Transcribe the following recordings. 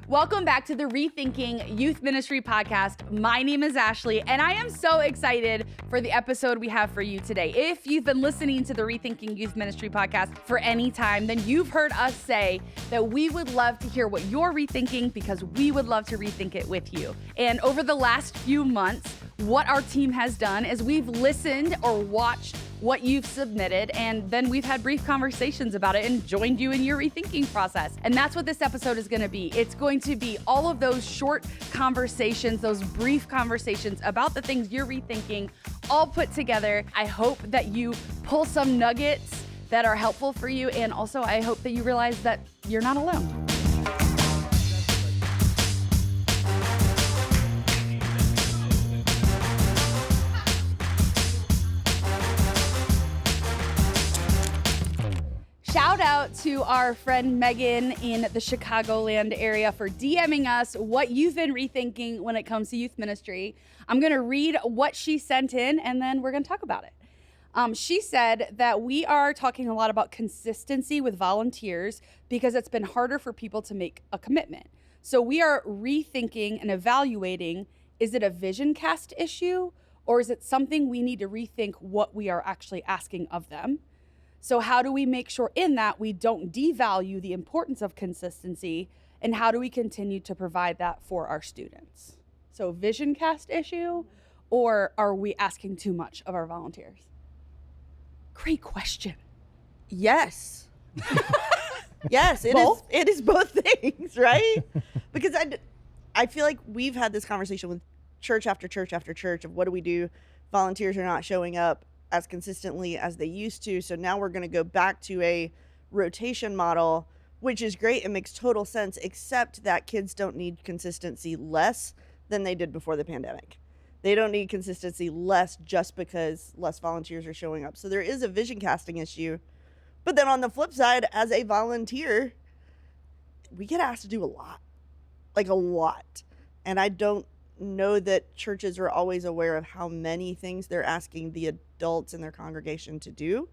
Welcome back to the Rethinking Youth Ministry podcast. My name is Ashley, and I am so excited for the episode we have for you today. If you've been listening to the Rethinking Youth Ministry podcast for any time, then you've heard us say that we would love to hear what you're rethinking because we would love to rethink it with you. And over the last few months, what our team has done is we've listened or watched what you've submitted, and then we've had brief conversations about it and joined you in your rethinking process. And that's what this episode is going to be. It's going to be all of those short conversations, those brief conversations about the things you're rethinking, all put together. I hope that you pull some nuggets that are helpful for you, and also I hope that you realize that you're not alone. Shout out to our friend Megan in the Chicagoland area for DMing us what you've been rethinking when it comes to youth ministry. I'm going to read what she sent in, and then we're going to talk about it. She said that we are talking a lot about consistency with volunteers because it's been harder for people to make a commitment. So we are rethinking and evaluating, is it a vision cast issue, or is it something we need to rethink what we are actually asking of them? So how do we make sure in that we don't devalue the importance of consistency, and how do we continue to provide that for our students? So vision cast issue, or are we asking too much of our volunteers? Great question. Yes. Yes, it is both things, right? Because I feel like we've had this conversation with church after church after church of what do we do? Volunteers are not showing up as consistently as they used to. So now we're going to go back to a rotation model, which is great. It makes total sense, except that kids don't need consistency less than they did before the pandemic. They don't need consistency less just because less volunteers are showing up. So there is a vision casting issue. But then on the flip side, as a volunteer, we get asked to do a lot, like a lot. And I don't know that churches are always aware of how many things they're asking the adults in their congregation to do.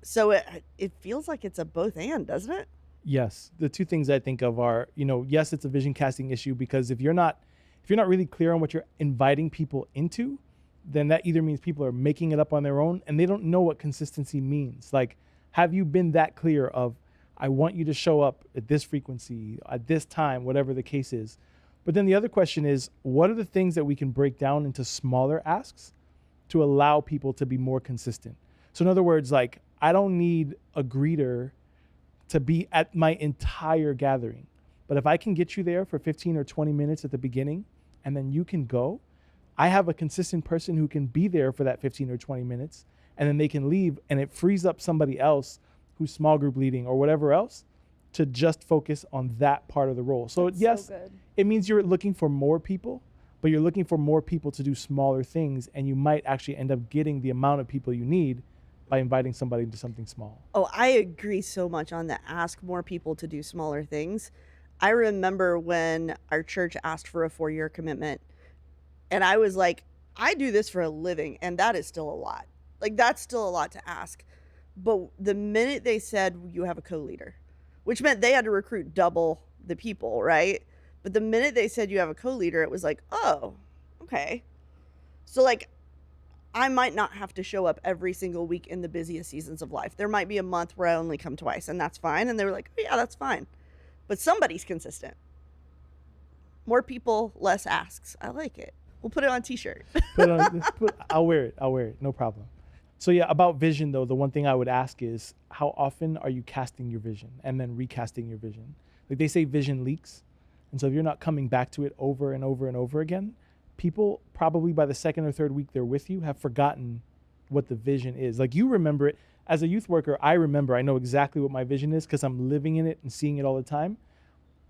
So it feels like it's a both and, doesn't it? Yes. The two things I think of are, yes, it's a vision casting issue because if you're not really clear on what you're inviting people into, then that either means people are making it up on their own and they don't know what consistency means. Like, have you been that clear of, I want you to show up at this frequency, at this time, whatever the case is. But then the other question is, what are the things that we can break down into smaller asks to allow people to be more consistent? So in other words, like, I don't need a greeter to be at my entire gathering. But if I can get you there for 15 or 20 minutes at the beginning, and then you can go, I have a consistent person who can be there for that 15 or 20 minutes, and then they can leave, and it frees up somebody else who's small group leading or whatever else to just focus on that part of the role. So yes, it means you're looking for more people, but you're looking for more people to do smaller things, and you might actually end up getting the amount of people you need by inviting somebody to something small. Oh, I agree so much on the ask more people to do smaller things. I remember when our church asked for a 4-year commitment, and I was like, I do this for a living, and that is still a lot. Like, that's still a lot to ask. But the minute they said you have a co-leader, which meant they had to recruit double the people, right? But the minute they said you have a co-leader, it was like, oh, okay. So like, I might not have to show up every single week in the busiest seasons of life. There might be a month where I only come twice, and that's fine. And they were like, oh, yeah, that's fine. But somebody's consistent. More people, less asks. I like it. We'll put it on a t-shirt. I'll wear it. No problem. So yeah, about vision though, the one thing I would ask is, how often are you casting your vision and then recasting your vision? Like they say, vision leaks. And so if you're not coming back to it over and over and over again, people probably by the second or third week they're with you have forgotten what the vision is. Like you remember it. As a youth worker, I know exactly what my vision is because I'm living in it and seeing it all the time.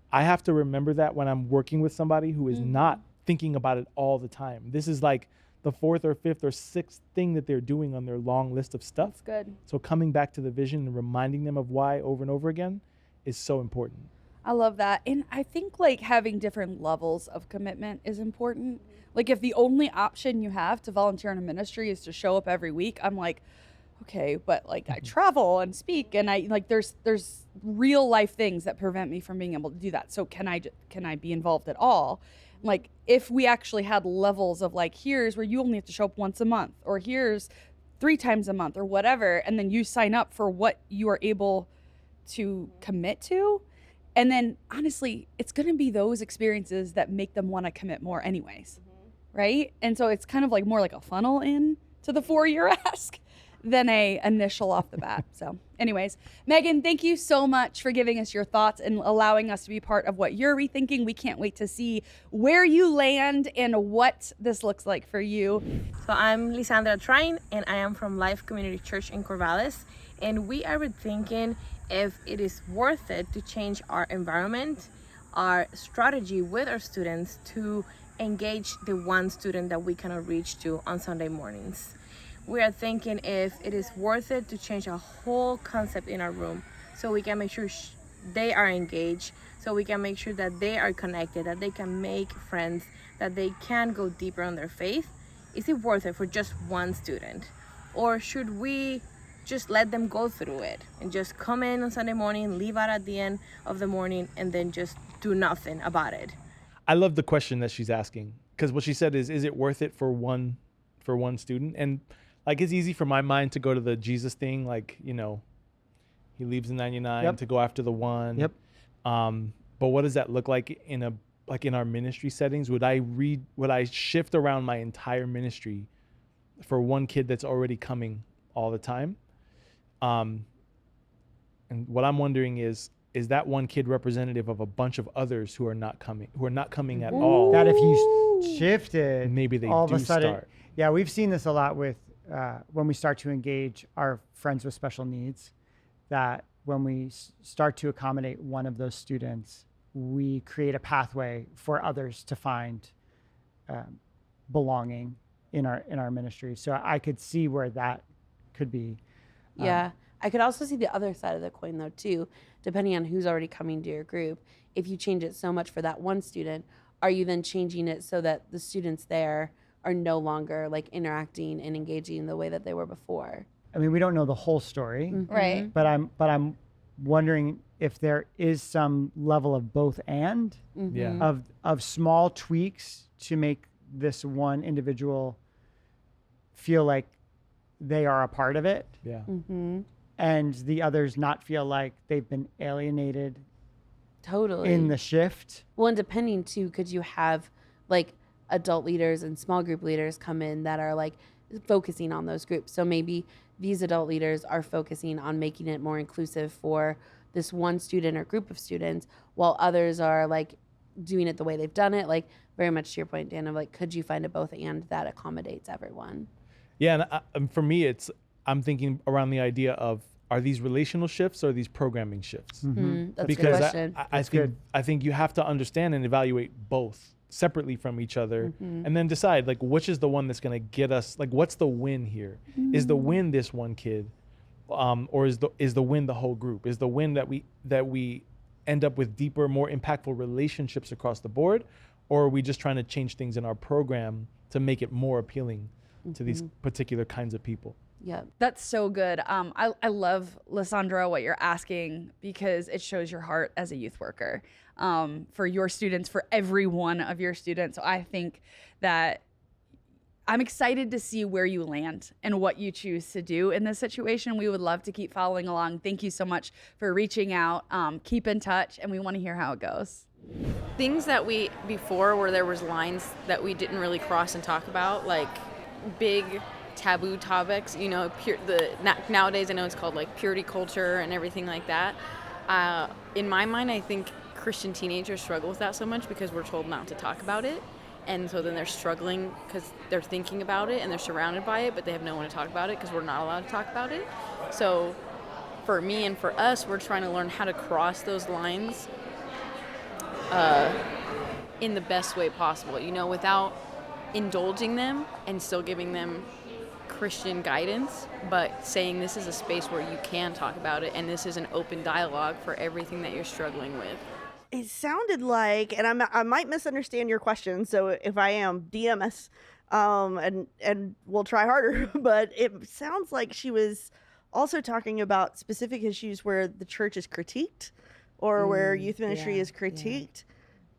I have to remember that when I'm working with somebody who is not thinking about it all the time. This is like the 4th or 5th or 6th thing that they're doing on their long list of stuff. That's good. So coming back to the vision and reminding them of why over and over again is so important. I love that. And I think like having different levels of commitment is important. Like if the only option you have to volunteer in a ministry is to show up every week, I'm like, okay, but like I travel and speak, and I like there's real life things that prevent me from being able to do that. So can I be involved at all? Like if we actually had levels of like, here's where you only have to show up once a month, or here's 3 times a month or whatever, and then you sign up for what you are able to commit to. And then honestly, it's going to be those experiences that make them want to commit more anyways. Right? And so it's kind of like more like a funnel in to the 4-year ask than a initial off the bat. So anyways, Megan, thank you so much for giving us your thoughts and allowing us to be part of what you're rethinking. We can't wait to see where you land and what this looks like for you. So I'm Lisandra Trine, and I am from Life Community Church in Corvallis, and we are rethinking if it is worth it to change our environment, our strategy with our students to engage the one student that we cannot reach to on Sunday mornings. We are thinking if it is worth it to change a whole concept in our room so we can make sure they are engaged, so we can make sure that they are connected, that they can make friends, that they can go deeper on their faith. Is it worth it for just one student? Or should we just let them go through it and just come in on Sunday morning, leave out at the end of the morning, and then just do nothing about it? I love the question that she's asking, because what she said is it worth it for one student? And like, it's easy for my mind to go to the Jesus thing, like, you know, he leaves the 99 to go after the one. Yep. But what does that look like in our ministry settings? Would I shift around my entire ministry for one kid that's already coming all the time? And what I'm wondering is that one kid representative of a bunch of others who are not coming at all? That if you shifted, maybe they all do of a sudden, start. Yeah, we've seen this a lot with when we start to engage our friends with special needs, that when we start to accommodate one of those students, we create a pathway for others to find belonging in our ministry. So I could see where that could be. Yeah. I could also see the other side of the coin though too, depending on who's already coming to your group. If you change it so much for that one student, are you then changing it so that the students there are no longer like interacting and engaging the way that they were before? I mean, we don't know the whole story, Right. but I'm wondering if there is some level of both and Yeah. of small tweaks to make this one individual feel like they are a part of it. Yeah. And the others not feel like they've been alienated Totally. in the shift. Well, and depending too, could you have like adult leaders and small group leaders come in that are like focusing on those groups? So maybe these adult leaders are focusing on making it more inclusive for this one student or group of students, while others are like doing it the way they've done it. Like very much to your point, Dan, of like, could you find a both and that accommodates everyone? Yeah, and for me, I'm thinking around the idea of, are these relational shifts or are these programming shifts? That's a good Because question. I think you have to understand and evaluate both separately from each other, and then decide like which is the one that's going to get us, like what's the win here? Is the win this one kid, or is the win the whole group? Is the win that we end up with deeper, more impactful relationships across the board, or are we just trying to change things in our program to make it more appealing to these particular kinds of people? Yeah. That's so good. I love, Lysandra, what you're asking, because it shows your heart as a youth worker, for your students, for every one of your students. So I think that I'm excited to see where you land and what you choose to do in this situation. We would love to keep following along. Thank you so much for reaching out. Keep in touch, and we want to hear how it goes. Things that before where there was lines that we didn't really cross and talk about, like big taboo topics, you know, nowadays I know it's called like purity culture and everything like that. In my mind, I think Christian teenagers struggle with that so much because we're told not to talk about it. And so then they're struggling because they're thinking about it and they're surrounded by it, but they have no one to talk about it because we're not allowed to talk about it. So for me and for us, we're trying to learn how to cross those lines in the best way possible, you know, without indulging them and still giving them Christian guidance, but saying this is a space where you can talk about it and this is an open dialogue for everything that you're struggling with. It sounded like, and I might misunderstand your question, so if I am, DM us and we'll try harder. But it sounds like she was also talking about specific issues where the church is critiqued or where youth ministry is critiqued.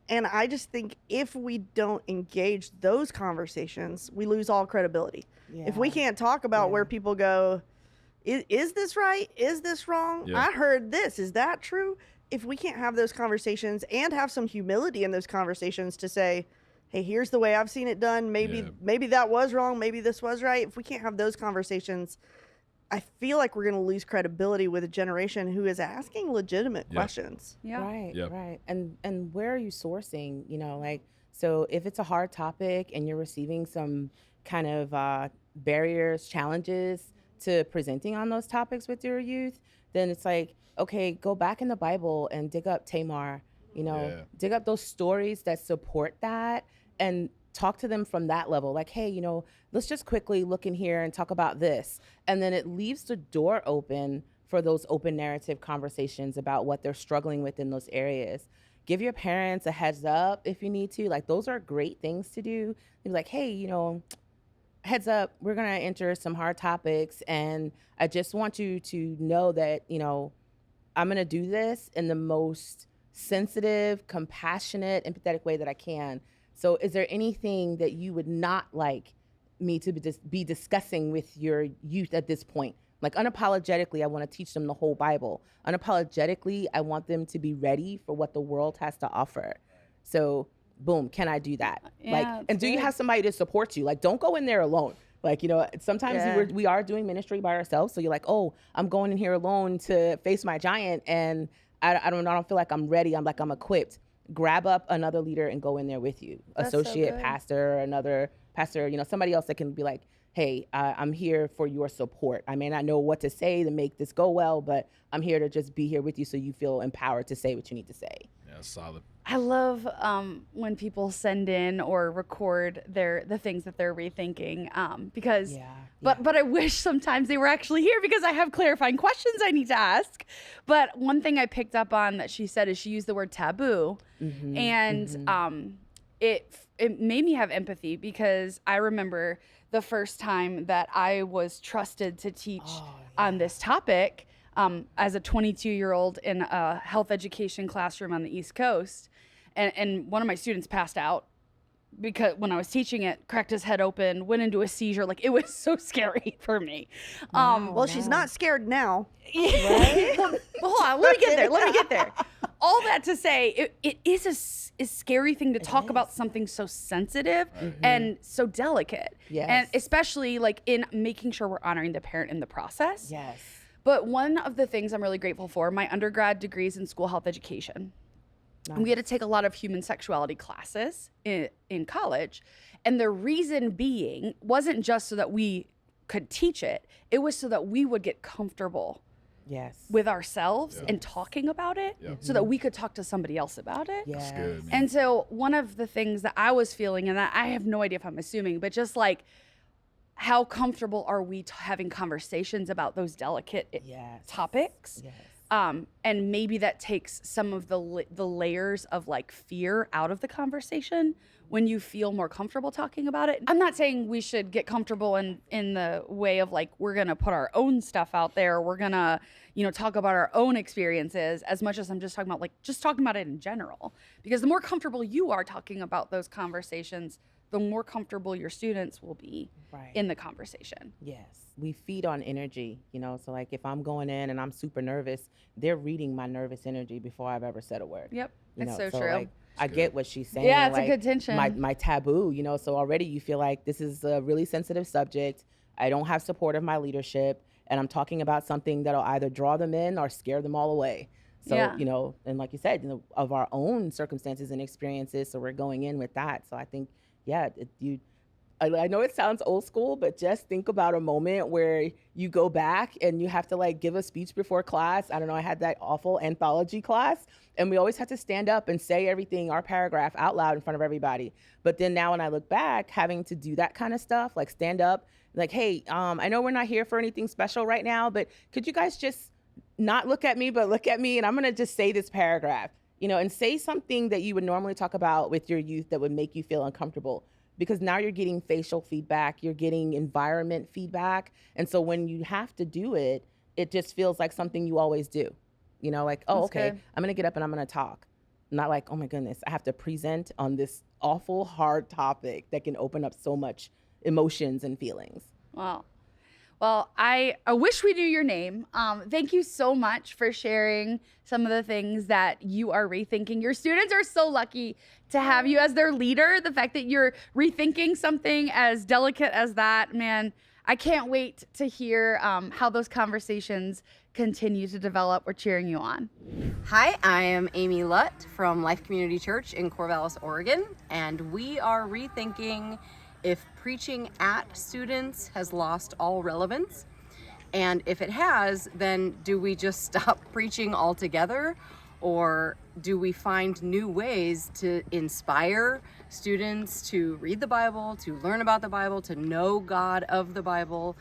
And I just think if we don't engage those conversations, we lose all credibility. If we can't talk about where people go, is this right? Is this wrong? I heard this. Is that true? If we can't have those conversations and have some humility in those conversations to say, hey, here's the way I've seen it done. Maybe that was wrong. Maybe this was right. If we can't have those conversations, I feel like we're going to lose credibility with a generation who is asking legitimate questions. Right. And where are you sourcing, like, so if it's a hard topic and you're receiving some kind of barriers, challenges to presenting on those topics with your youth, then it's like, okay, go back in the Bible and dig up Tamar, dig up those stories that support that and talk to them from that level. Like, hey, let's just quickly look in here and talk about this. And then it leaves the door open for those open narrative conversations about what they're struggling with in those areas. Give your parents a heads up if you need to. Like, those are great things to do. Be like, hey, heads up, we're going to enter some hard topics. And I just want you to know that, I'm going to do this in the most sensitive, compassionate, empathetic way that I can. So is there anything that you would not like me to be discussing with your youth at this point? Like, unapologetically, I want to teach them the whole Bible. Unapologetically, I want them to be ready for what the world has to offer. So, boom, can I do that? And do you have somebody to support you? Like, don't go in there alone. Like, sometimes we are doing ministry by ourselves. So you're like, oh, I'm going in here alone to face my giant. And I don't feel like I'm ready. I'm equipped. Grab up another leader and go in there with you. Associate pastor, another pastor, somebody else that can be like, hey, I'm here for your support. I may not know what to say to make this go well, but I'm here to just be here with you so you feel empowered to say what you need to say. Yeah, solid. I love when people send in or record the things that they're rethinking because but I wish sometimes they were actually here because I have clarifying questions I need to ask. But one thing I picked up on that she said is she used the word taboo, and it made me have empathy because I remember the first time that I was trusted to teach on this topic as a 22-year-old in a health education classroom on the East Coast. And one of my students passed out because when I was teaching it, cracked his head open, went into a seizure. Like, it was so scary for me. She's not scared now. Right? Well, hold on. Let me get there. All that to say, it is a scary thing to talk about something so sensitive and so delicate. Yes. And especially like in making sure we're honoring the parent in the process. Yes. But one of the things I'm really grateful for, my undergrad degrees in school health education. Nice. And we had to take a lot of human sexuality classes in college. And the reason being wasn't just so that we could teach it. It was so that we would get comfortable with ourselves and talking about it so that we could talk to somebody else about it. Yes. That's good, man. And so one of the things that I was feeling, and that I have no idea if I'm assuming, but just like, how comfortable are we having conversations about those delicate topics? Yes. And maybe that takes some of the layers of like fear out of the conversation when you feel more comfortable talking about it. I'm not saying we should get comfortable in the way of like, we're going to put our own stuff out there. We're going to, talk about our own experiences as much as I'm just talking about talking about it in general. Because the more comfortable you are talking about those conversations, the more comfortable your students will be in the conversation. Yes. We feed on energy, so like if I'm going in and I'm super nervous, they're reading my nervous energy before I've ever said a word. Yep. It's so true. like, I get what she's saying. Yeah, it's a good tension. My taboo, so already you feel like this is a really sensitive subject. I don't have support of my leadership, and I'm talking about something that'll either draw them in or scare them all away. So, and like you said, of our own circumstances and experiences, so we're going in with that. So I think, I know it sounds old school, but just think about a moment where you go back and you have to give a speech before class. I don't know, I had that awful anthology class, and we always had to stand up and say everything, our paragraph out loud in front of everybody. But then now when I look back, having to do that kind of stuff, like stand up, like, hey, I know we're not here for anything special right now, but could you guys just not look at me, but look at me, and I'm going to just say this paragraph, and say something that you would normally talk about with your youth that would make you feel uncomfortable. because now you're getting facial feedback, you're getting environment feedback. And so when you have to do it, it just feels like something you always do. You know, like, oh, That's okay, good. I'm going to get up and I'm going to talk. Not like, oh my goodness, I have to present on this awful, hard topic that can open up so much emotions and feelings. Wow. Well, I wish we knew your name. Thank you so much for sharing some of the things that you are rethinking. Your students are so lucky to have you as their leader. The fact that you're rethinking something as delicate as that, man, I can't wait to hear how those conversations continue to develop. We're cheering you on. Hi, I am Amy Lutt from Life Community Church in Corvallis, Oregon, and we are rethinking if preaching at students has lost all relevance. And if it has, then do we just stop preaching altogether? Or do we find new ways to inspire students to read the Bible, to learn about the Bible, to know God of the Bible?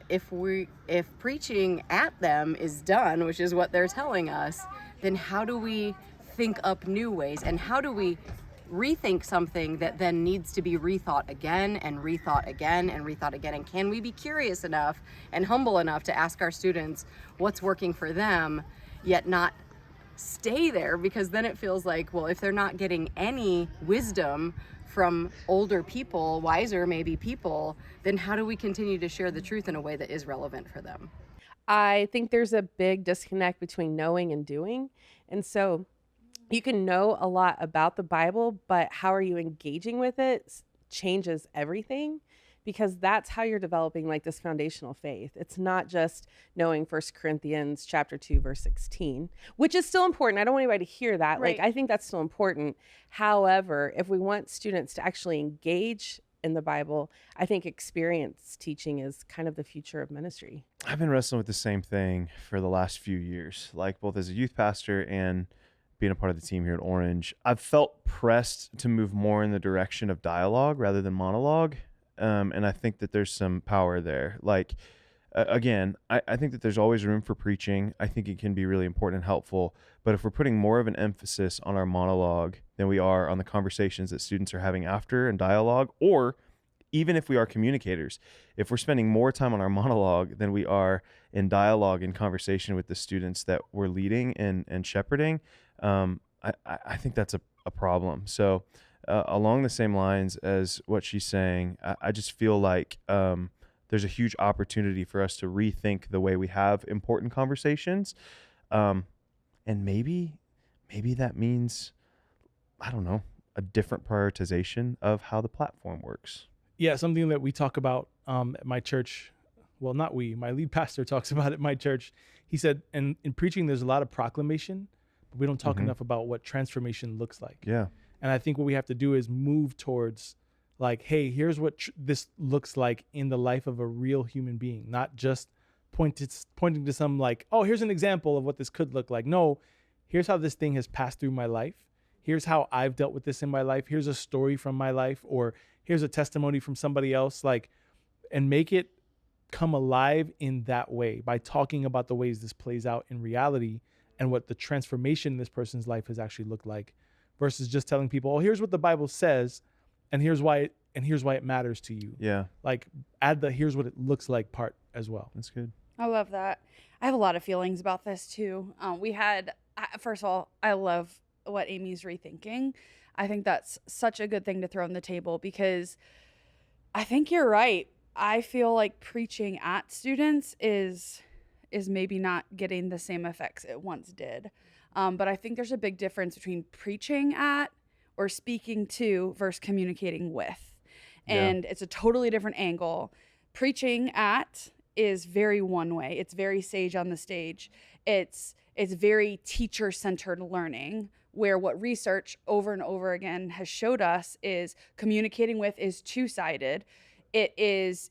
If preaching at them is done, which is what they're telling us, then how do we think up new ways? And how do we rethink something that then needs to be rethought again and rethought again and rethought again? And can we be curious enough and humble enough to ask our students what's working for them, yet not stay there? Because then it feels like, well, if they're not getting any wisdom from older people, wiser maybe people, then how do we continue to share the truth in a way that is relevant for them? I think there's a big disconnect between knowing and doing. And so you can know a lot about the Bible, but how are you engaging with it changes everything, because that's how you're developing like this foundational faith. It's not just knowing 1 Corinthians chapter 2, verse 16, which is still important. I don't want anybody to hear that. Right. Like, I think that's still important. However, if we want students to actually engage in the Bible, I think experience teaching is kind of the future of ministry. I've been wrestling with the same thing for the last few years, like both as a youth pastor and being a part of the team here at Orange. I've felt pressed to move more in the direction of dialogue rather than monologue. And I think that there's some power there. Like, again, I think that there's always room for preaching. I think it can be really important and helpful. But if we're putting more of an emphasis on our monologue than we are on the conversations that students are having after and dialogue, or even if we are communicators, if we're spending more time on our monologue than we are in dialogue and conversation with the students that we're leading and shepherding, I think that's a problem. So along the same lines as what she's saying, I just feel like there's a huge opportunity for us to rethink the way we have important conversations. And maybe that means, I don't know, a different prioritization of how the platform works. Yeah, something that we talk about at my church. Well, not we, my lead pastor talks about at my church. He said, and in preaching, there's a lot of proclamation, but we don't talk enough about what transformation looks like. Yeah. And I think what we have to do is move towards like, hey, here's what this looks like in the life of a real human being, not just pointing to some like, oh, here's an example of what this could look like. No, here's how this thing has passed through my life. Here's how I've dealt with this in my life. Here's a story from my life, or here's a testimony from somebody else, like, and make it come alive in that way by talking about the ways this plays out in reality and what the transformation in this person's life has actually looked like, versus just telling people, oh, here's what the Bible says, and here's why it matters to you. Yeah. Like, add the here's what it looks like part as well. That's good. I love that. I have a lot of feelings about this too. First of all, I love what Amy's rethinking. I think that's such a good thing to throw on the table, because I think you're right. I feel like preaching at students is maybe not getting the same effects it once did. But I think there's a big difference between preaching at or speaking to versus communicating with. And it's a totally different angle. Preaching at is very one way. It's very sage on the stage. It's very teacher-centered learning, where what research over and over again has showed us is communicating with is two-sided. It's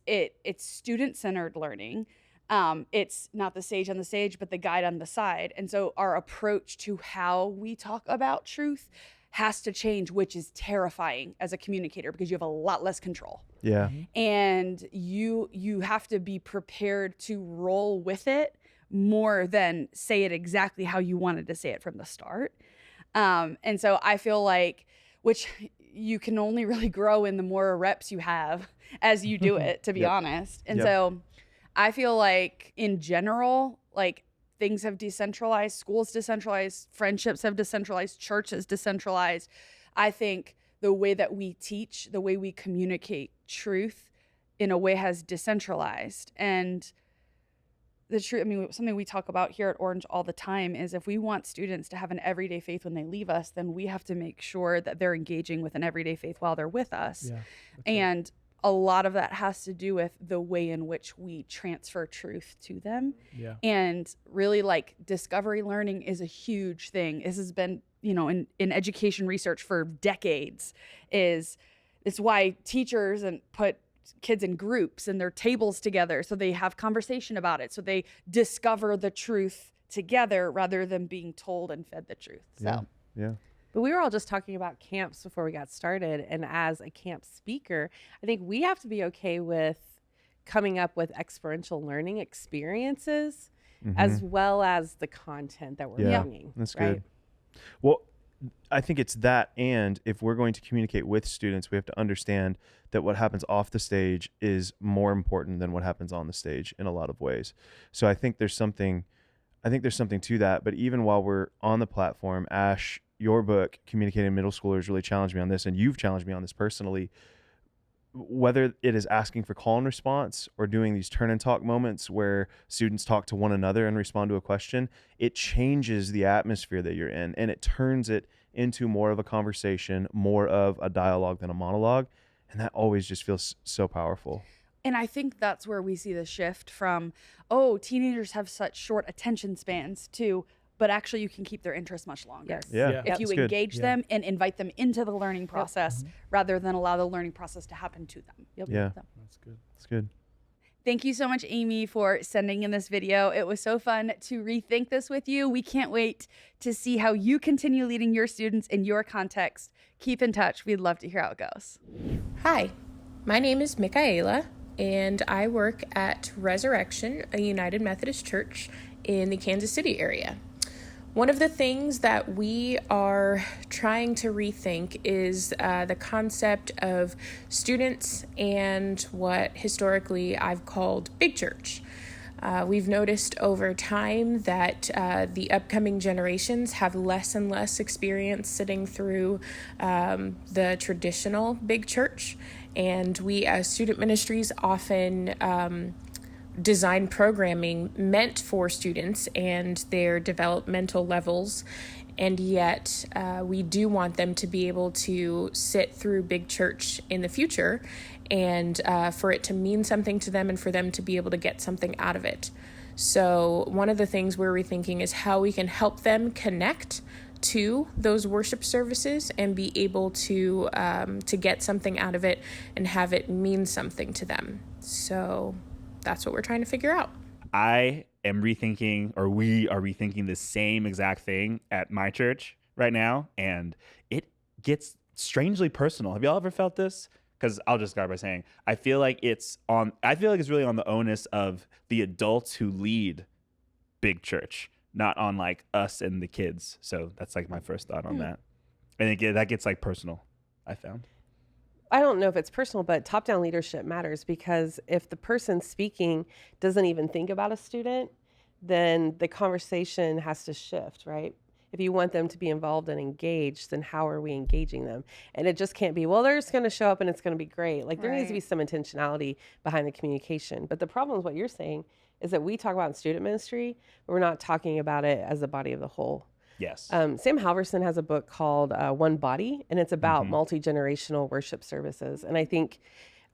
student-centered learning. It's not the sage on the stage, but the guide on the side. And so our approach to how we talk about truth has to change, which is terrifying as a communicator, because you have a lot less control. Yeah. And you have to be prepared to roll with it more than say it exactly how you wanted to say it from the start. And so I feel like, which you can only really grow in the more reps you have as you do it, to be honest. And so I feel like in general, like things have decentralized, schools decentralized, friendships have decentralized, church is decentralized. I think the way that we teach, the way we communicate truth in a way has decentralized. And the truth, I mean, something we talk about here at Orange all the time is if we want students to have an everyday faith when they leave us, then we have to make sure that they're engaging with an everyday faith while they're with us. Yeah, and a lot of that has to do with the way in which we transfer truth to them. Yeah. And really, like, discovery learning is a huge thing. This has been, you know, in education research for decades. It's why teachers and put kids in groups and their tables together so they have conversation about it, so they discover the truth together rather than being told and fed the truth. So Yeah. But we were all just talking about camps before we got started. And as a camp speaker, I think we have to be okay with coming up with experiential learning experiences as well as the content that we're bringing. That's right? good. Well, I think it's that, and if we're going to communicate with students, we have to understand that what happens off the stage is more important than what happens on the stage in a lot of ways. So I think there's something to that. But even while we're on the platform, Ash, your book, Communicating Middle Schoolers, really challenged me on this, and you've challenged me on this personally. Whether it is asking for call and response or doing these turn and talk moments where students talk to one another and respond to a question, it changes the atmosphere that you're in, and it turns it into more of a conversation, more of a dialogue than a monologue. And that always just feels so powerful. And I think that's where we see the shift from, oh, teenagers have such short attention spans, to, but actually you can keep their interest much longer. Yes. Yeah. If you That's good. engage them and invite them into the learning process rather than allow the learning process to happen to them. Yeah. That's good. It's good. Thank you so much, Amy, for sending in this video. It was so fun to rethink this with you. We can't wait to see how you continue leading your students in your context. Keep in touch. We'd love to hear how it goes. Hi, my name is Michaela, and I work at Resurrection, a United Methodist church in the Kansas City area. One of the things that we are trying to rethink is the concept of students and what historically I've called big church. We've noticed over time that the upcoming generations have less and less experience sitting through the traditional big church, and we as student ministries often design programming meant for students and their developmental levels, and yet we do want them to be able to sit through big church in the future and for it to mean something to them and for them to be able to get something out of it. So one of the things we're rethinking is how we can help them connect to those worship services and be able to get something out of it and have it mean something to them. So that's what we're trying to figure out. I am rethinking, or we are rethinking the same exact thing at my church right now, and it gets strangely personal. Have y'all ever felt this? Because I'll just start by saying I feel like it's really on the onus of the adults who lead big church, not on like us and the kids. So that's like my first thought on that. I think that gets like personal, I found. I don't know if it's personal, but top-down leadership matters, because if the person speaking doesn't even think about a student, then the conversation has to shift, right? If you want them to be involved and engaged, then how are we engaging them? And it just can't be, well, they're just going to show up and it's going to be great. Like there needs to be some intentionality behind the communication. But the problem is what you're saying is that we talk about in student ministry, but we're not talking about it as the body of the whole. Yes. Sam Halverson has a book called One Body, and it's about multi-generational worship services. And I think,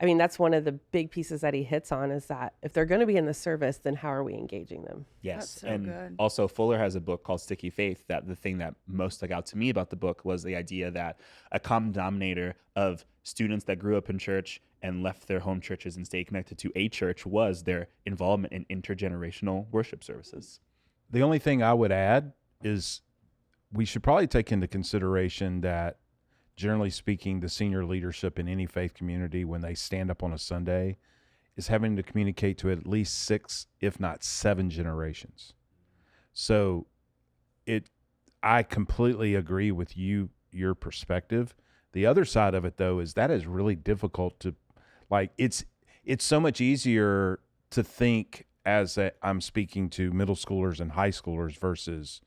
that's one of the big pieces that he hits on, is that if they're going to be in the service, then how are we engaging them? Yes. That's so and good. Also Fuller has a book called Sticky Faith, that the thing that most stuck out to me about the book was the idea that a common denominator of students that grew up in church and left their home churches and stayed connected to a church was their involvement in intergenerational worship services. The only thing I would add is we should probably take into consideration that, generally speaking, the senior leadership in any faith community, when they stand up on a Sunday, is having to communicate to at least 6, if not 7 generations. So I completely agree with your perspective The other side of it, though, is that is really difficult to, like, it's so much easier to think I'm speaking to middle schoolers and high schoolers versus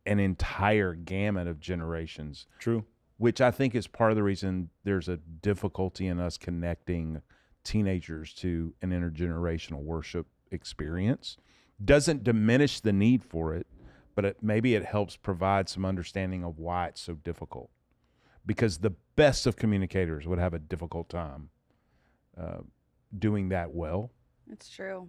an entire gamut of generations. True. Which I think is part of the reason there's a difficulty in us connecting teenagers to an intergenerational worship experience. Doesn't diminish the need for it, but maybe it helps provide some understanding of why it's so difficult. Because the best of communicators would have a difficult time doing that well. It's true.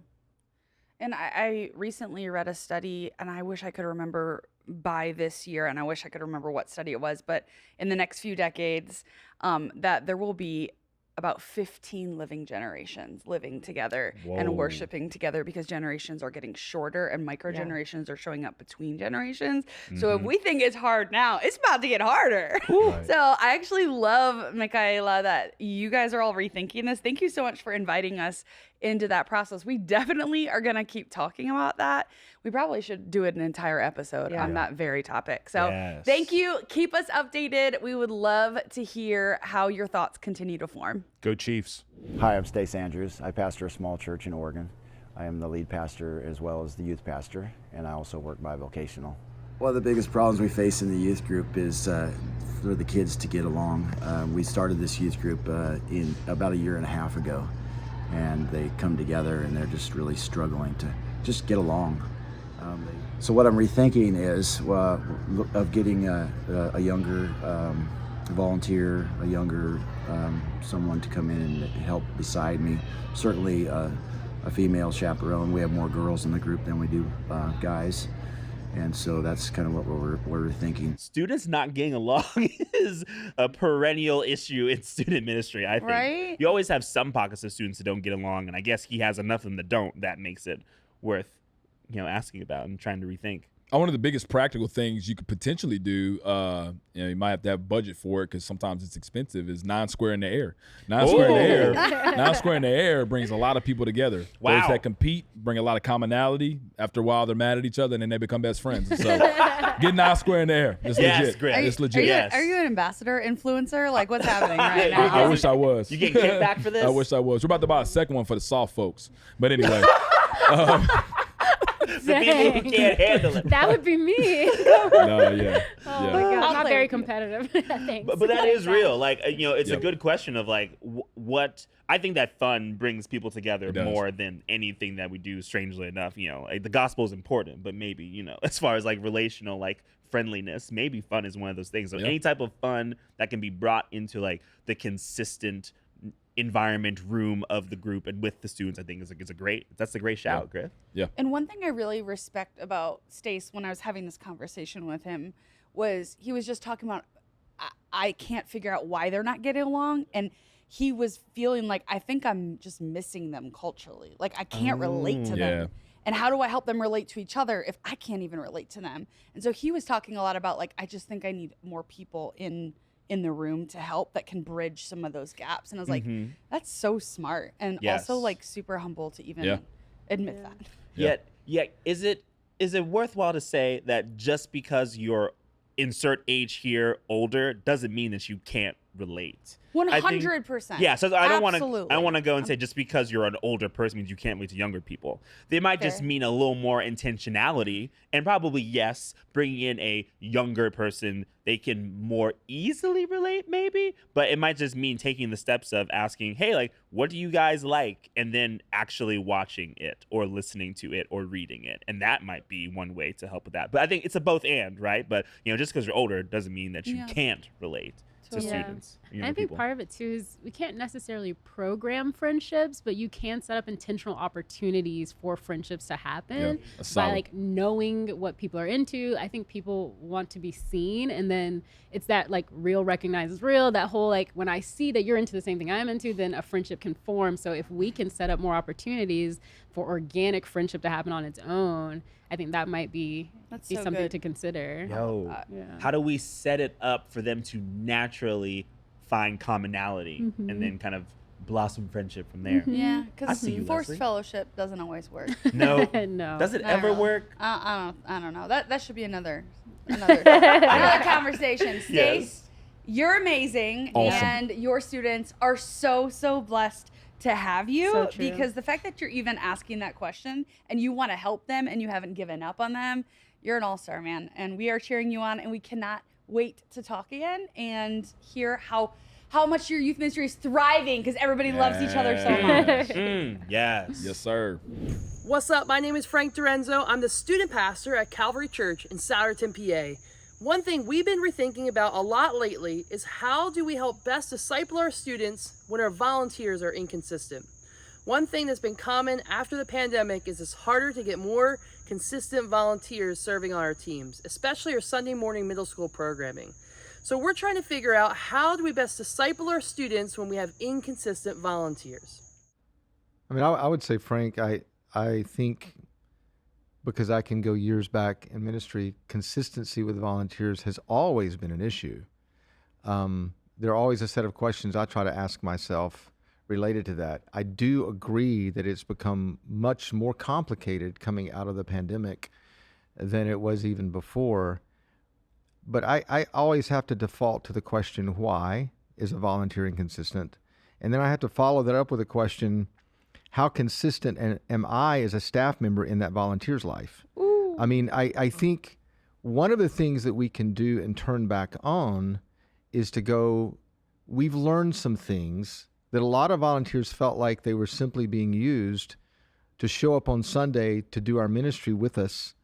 And I recently read a study, and I wish I could remember by this year, and I wish I could remember what study it was, but in the next few decades, that there will be about 15 living generations living together and worshiping together, because generations are getting shorter and micro generations are showing up between generations. So if we think it's hard now, it's about to get harder. Right. So I actually love, Michaela, that you guys are all rethinking this. Thank you so much for inviting us into that process. We definitely are going to keep talking about that. We probably should do an entire episode on that very topic. So thank you. Keep us updated. We would love to hear how your thoughts continue to form. Go Chiefs. Hi, I'm Stace Andrews. I pastor a small church in Oregon. I am the lead pastor as well as the youth pastor, and I also work bivocational. One of the biggest problems we face in the youth group is for the kids to get along. We started this youth group in about a year and a half ago, and they come together and they're just really struggling to just get along. So what I'm rethinking is of getting a younger volunteer, a younger someone to come in and help beside me. Certainly a female chaperone. We have more girls in the group than we do guys. And so that's kind of what we're thinking. Students not getting along is a perennial issue in student ministry, I think. Right? You always have some pockets of students that don't get along, and I guess he has enough of them that don't. That makes it worth, asking about and trying to rethink. One of the biggest practical things you could potentially do, you might have to have budget for it because sometimes it's expensive, is 9 square in the air. 9 square in the air brings a lot of people together. Wow. Those that compete bring a lot of commonality. After a while, they're mad at each other and then they become best friends. And so get 9 square in the air. It's legit. Great. It's legit. Are you an ambassador, influencer? Like, what's happening right now? I wish I was. You getting kickback for this? I wish I was. We're about to buy a second one for the soft folks. But anyway. The people who can't handle it. That would be me. No, yeah. Oh my God. I'm not very competitive. Thanks. But that is real. Like, it's a good question of like what I think that fun brings people together more than anything that we do. Strangely enough, like the gospel is important, but maybe as far as like relational, like friendliness, maybe fun is one of those things. So any type of fun that can be brought into like the consistent environment room of the group and with the students, I think that's a great shout, Griff. Yeah. And one thing I really respect about Stace when I was having this conversation with him was he was just talking about I can't figure out why they're not getting along, and he was feeling like I think I'm just missing them culturally. Like I can't relate to them. And how do I help them relate to each other if I can't even relate to them? And so he was talking a lot about like I just think I need more people in the room to help that can bridge some of those gaps. And I was like, that's so smart. And also like super humble to even admit that. Yet, is it worthwhile to say that just because you're insert age here older doesn't mean that you can't relate? 100%. Yeah, so I don't want to go and say just because you're an older person means you can't relate to younger people. They might just mean a little more intentionality, and probably bringing in a younger person, they can more easily relate maybe, but it might just mean taking the steps of asking, hey, like, what do you guys like? And then actually watching it or listening to it or reading it. And that might be one way to help with that. But I think it's a both and, right? But, just because you're older doesn't mean that you can't relate to students. And I think part of it too is we can't necessarily program friendships, but you can set up intentional opportunities for friendships to happen by like knowing what people are into. I think people want to be seen, and then it's that like real recognizes real, that whole like when I see that you're into the same thing I'm into, then a friendship can form. So if we can set up more opportunities for organic friendship to happen on its own, I think that might be something to consider. How do we set it up for them to naturally find commonality and then kind of blossom friendship from there? Yeah, because forced fellowship doesn't always work. No. No. Does it ever work? I don't know. That should be another conversation. Stace, You're amazing, Awesome. and your students are so blessed to have you, So true. because the fact that you're even asking that question and you want to help them and you haven't given up on them, you're an all-star, man. And we are cheering you on, and we cannot wait to talk again and hear how much your youth ministry is thriving, because everybody loves each other so much. Yes. Yes, sir. What's up? My name is Frank Dorenzo. I'm the student pastor at Calvary Church in Souderton, PA. One thing we've been rethinking about a lot lately is how do we help best disciple our students when our volunteers are inconsistent. One thing that's been common after the pandemic is it's harder to get more consistent volunteers serving on our teams, especially our Sunday morning middle school programming. So we're trying to figure out how do we best disciple our students when we have inconsistent volunteers. I mean, I would say, Frank, I think, because I can go years back in ministry, consistency with volunteers has always been an issue. There are always a set of questions I try to ask myself related to that. I do agree that it's become much more complicated coming out of the pandemic than it was even before. But I always have to default to the question, why is a volunteer inconsistent? And then I have to follow that up with a question, how consistent am I as a staff member in that volunteer's life? Ooh. I mean, I think one of the things that we can do and turn back on is to go, we've learned some things that a lot of volunteers felt like they were simply being used to show up on Sunday to do our ministry with us.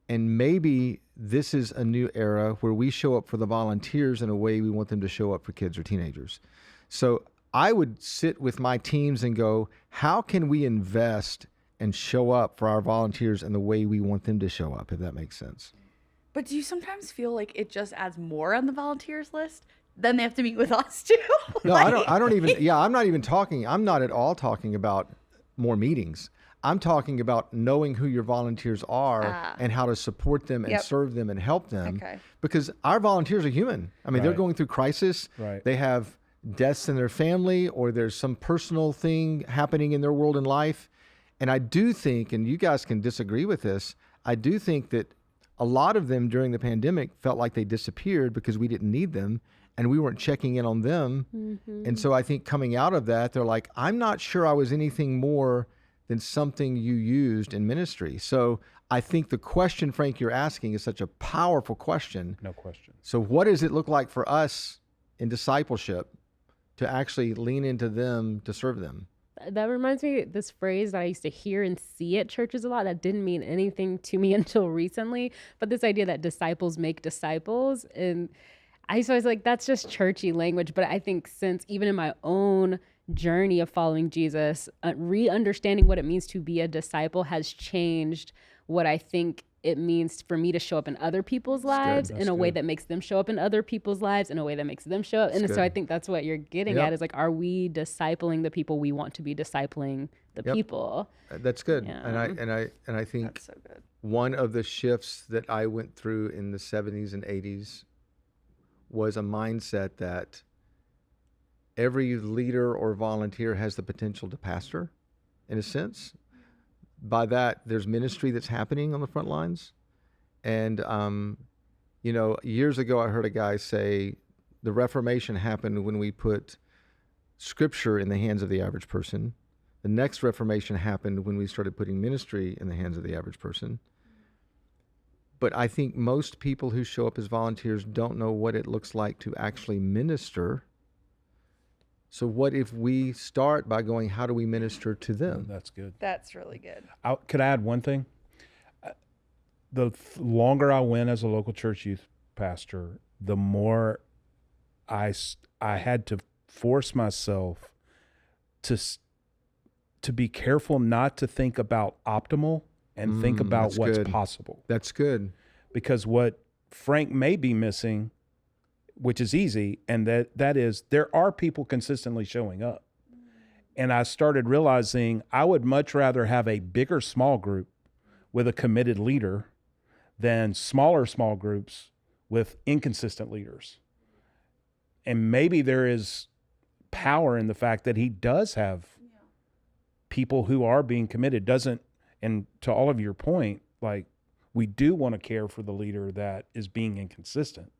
And maybe this is a new era where we show up for the volunteers in a way we want them to show up for kids or teenagers. So I would sit with my teams and go, how can we invest and show up for our volunteers in the way we want them to show up, if that makes sense? But do you sometimes feel like it just adds more on the volunteers list? Then they have to meet with us too? No, I don't even, I'm not at all talking about more meetings. I'm talking about knowing who your volunteers are and how to support them and serve them and help them. Okay. Because our volunteers are human. I mean, they're going through crisis. Right. They have deaths in their family, or there's some personal thing happening in their world and life. And I do think, and you guys can disagree with this, I do think that a lot of them during the pandemic felt like they disappeared because we didn't need them and we weren't checking in on them. Mm-hmm. And so I think coming out of that, they're like, I'm not sure I was anything more than something you used in ministry. So I think the question, Frank, you're asking is such a powerful question. No question. So what does it look like for us in discipleship to actually lean into them to serve them? That reminds me of this phrase that I used to hear and see at churches a lot that didn't mean anything to me until recently, but this idea that disciples make disciples. And I used to always like, that's just churchy language. But I think since even in my own journey of following Jesus, re-understanding what it means to be a disciple has changed what I think it means for me to show up in other people's lives in a way that makes them show up in other people's lives in a way that makes them show up. And so I think that's what you're getting at is like, are we discipling the people we want to be discipling the people? That's good. Yeah. And I think That's so good. one of the shifts that I went through in the 70s and 80s was a mindset that every leader or volunteer has the potential to pastor, in a sense. By that, there's ministry that's happening on the front lines. And, years ago, I heard a guy say, the Reformation happened when we put scripture in the hands of the average person. The next Reformation happened when we started putting ministry in the hands of the average person. But I think most people who show up as volunteers don't know what it looks like to actually minister. So what if we start by going, how do we minister to them? That's good. That's really good. Could I add one thing? The longer I went as a local church youth pastor, the more I had to force myself to be careful not to think about optimal and think about what's possible. That's good. Because what Frank may be missing, which is easy, and that is there are people consistently showing up. And I started realizing I would much rather have a bigger small group with a committed leader than smaller small groups with inconsistent leaders. And maybe there is power in the fact that he does have people who are being committed. And to all of your point, like, we do want to care for the leader that is being inconsistent.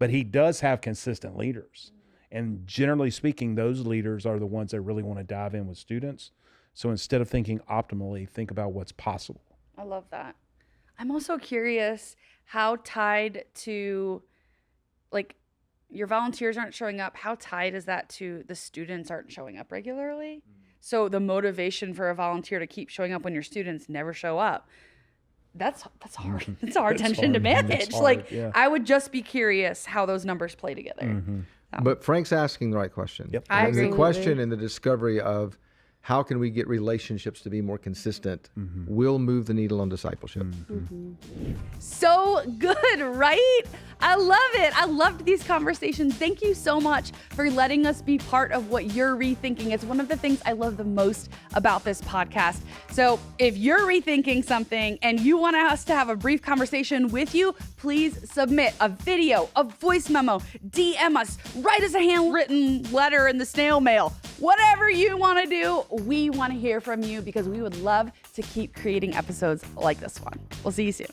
but he does have consistent leaders. And generally speaking, those leaders are the ones that really want to dive in with students. So instead of thinking optimally, think about what's possible. I love that. I'm also curious how tied to, like, your volunteers aren't showing up. How tied is that to the students aren't showing up regularly? So the motivation for a volunteer to keep showing up when your students never show up, that's hard. It's a hard tension to manage. I would just be curious how those numbers play together. But Frank's asking the right question. Yep. I And the agree. question and the discovery of how can we get relationships to be more consistent will move the needle on discipleship. So good, right? I love it. I loved these conversations. Thank you so much for letting us be part of what you're rethinking. It's one of the things I love the most about this podcast. So if you're rethinking something and you want us to have a brief conversation with you, please submit a video, a voice memo, DM us, write us a handwritten letter in the snail mail. Whatever you want to do, we want to hear from you because we would love to keep creating episodes like this one. We'll see you soon.